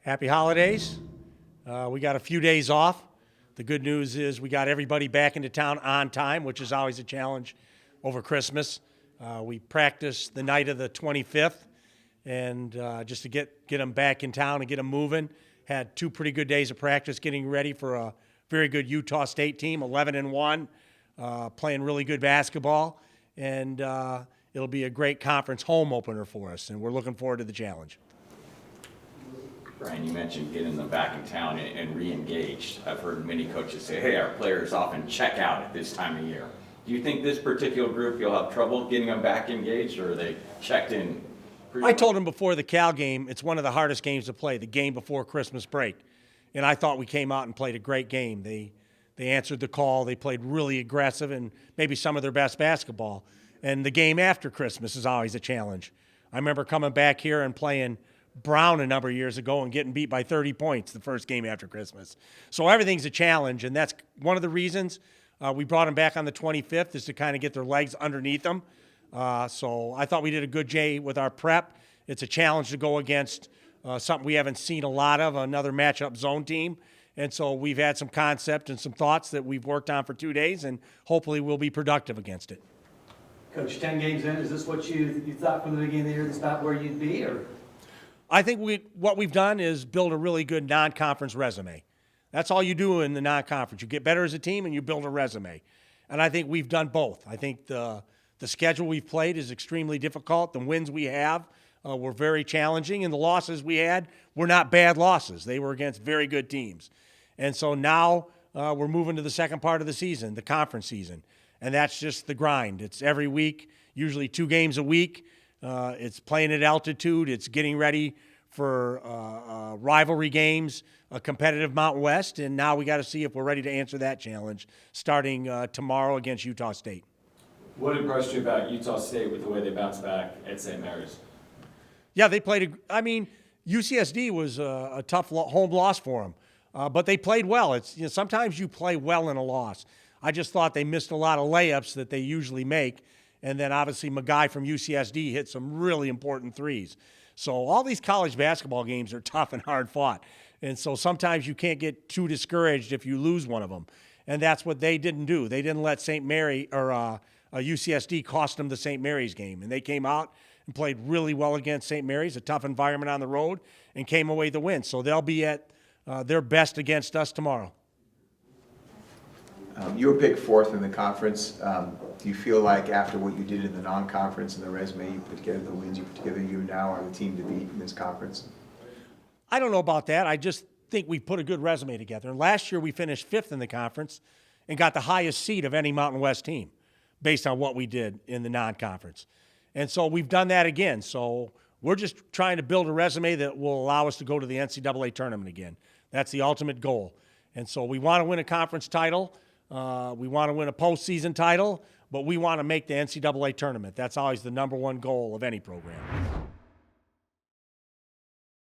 Happy holidays. We got a few days off. The good news is we got everybody back into town on time, which is always a challenge over Christmas. We practiced the night of the 25th, and just to get them back in town and get them moving. Had 2 pretty good days of practice getting ready for a very good Utah State team, 11-1, playing really good basketball, and it'll be a great conference home opener for us, and we're looking forward to the challenge. Brian, you mentioned getting them back in town and re-engaged. I've heard many coaches say, hey, our players often check out at this time of year. Do you think this particular group, you'll have trouble getting them back engaged, or are they checked in? I told them before the Cal game, it's one of the hardest games to play, the game before Christmas break. And I thought we came out and played a great game. They answered the call. They played really aggressive and maybe some of their best basketball. And the game after Christmas is always a challenge. I remember coming back here and playing Brown a number of years ago and getting beat by 30 points the first game after Christmas. So everything's a challenge, and that's one of the reasons we brought them back on the 25th is to kind of get their legs underneath them. So I thought we did a good job with our prep. It's a challenge to go against something we haven't seen a lot of, another matchup zone team. And so we've had some concept and some thoughts that we've worked on for 2 days, and hopefully we'll be productive against it. Coach, 10 games in, is this what you thought from the beginning of the year, this is about where you'd be? Or I think what we've done is build a really good non-conference resume. That's all you do in the non-conference. You get better as a team and you build a resume. And I think we've done both. I think the schedule we've played is extremely difficult. The wins we have were very challenging, and the losses we had were not bad losses. They were against very good teams. And so now we're moving to the second part of the season, the conference season. And that's just the grind. It's every week, usually 2 games a week. It's playing at altitude. It's getting ready for rivalry games, a competitive Mountain West, and now we got to see if we're ready to answer that challenge starting tomorrow against Utah State. What impressed you about Utah State with the way they bounced back at St. Mary's? Yeah, they played. UCSD was a tough home loss for them, but they played well. It's sometimes you play well in a loss. I just thought they missed a lot of layups that they usually make. And then obviously Magai from UCSD hit some really important threes. So all these college basketball games are tough and hard fought. And so sometimes you can't get too discouraged if you lose one of them. And that's what they didn't do. They didn't let St. Mary or UCSD cost them the St. Mary's game. And they came out and played really well against St. Mary's, a tough environment on the road, and came away the win. So they'll be at their best against us tomorrow. You were picked 4th in the conference. Do you feel like after what you did in the non-conference and the resume you put together, the wins you put together, you now are the team to beat in this conference? I don't know about that. I just think we put a good resume together. And last year we finished 5th in the conference and got the highest seed of any Mountain West team based on what we did in the non-conference. And so we've done that again. So we're just trying to build a resume that will allow us to go to the NCAA tournament again. That's the ultimate goal. And so we want to win a conference title. We want to win a postseason title, but we want to make the NCAA tournament. That's always the #1 goal of any program.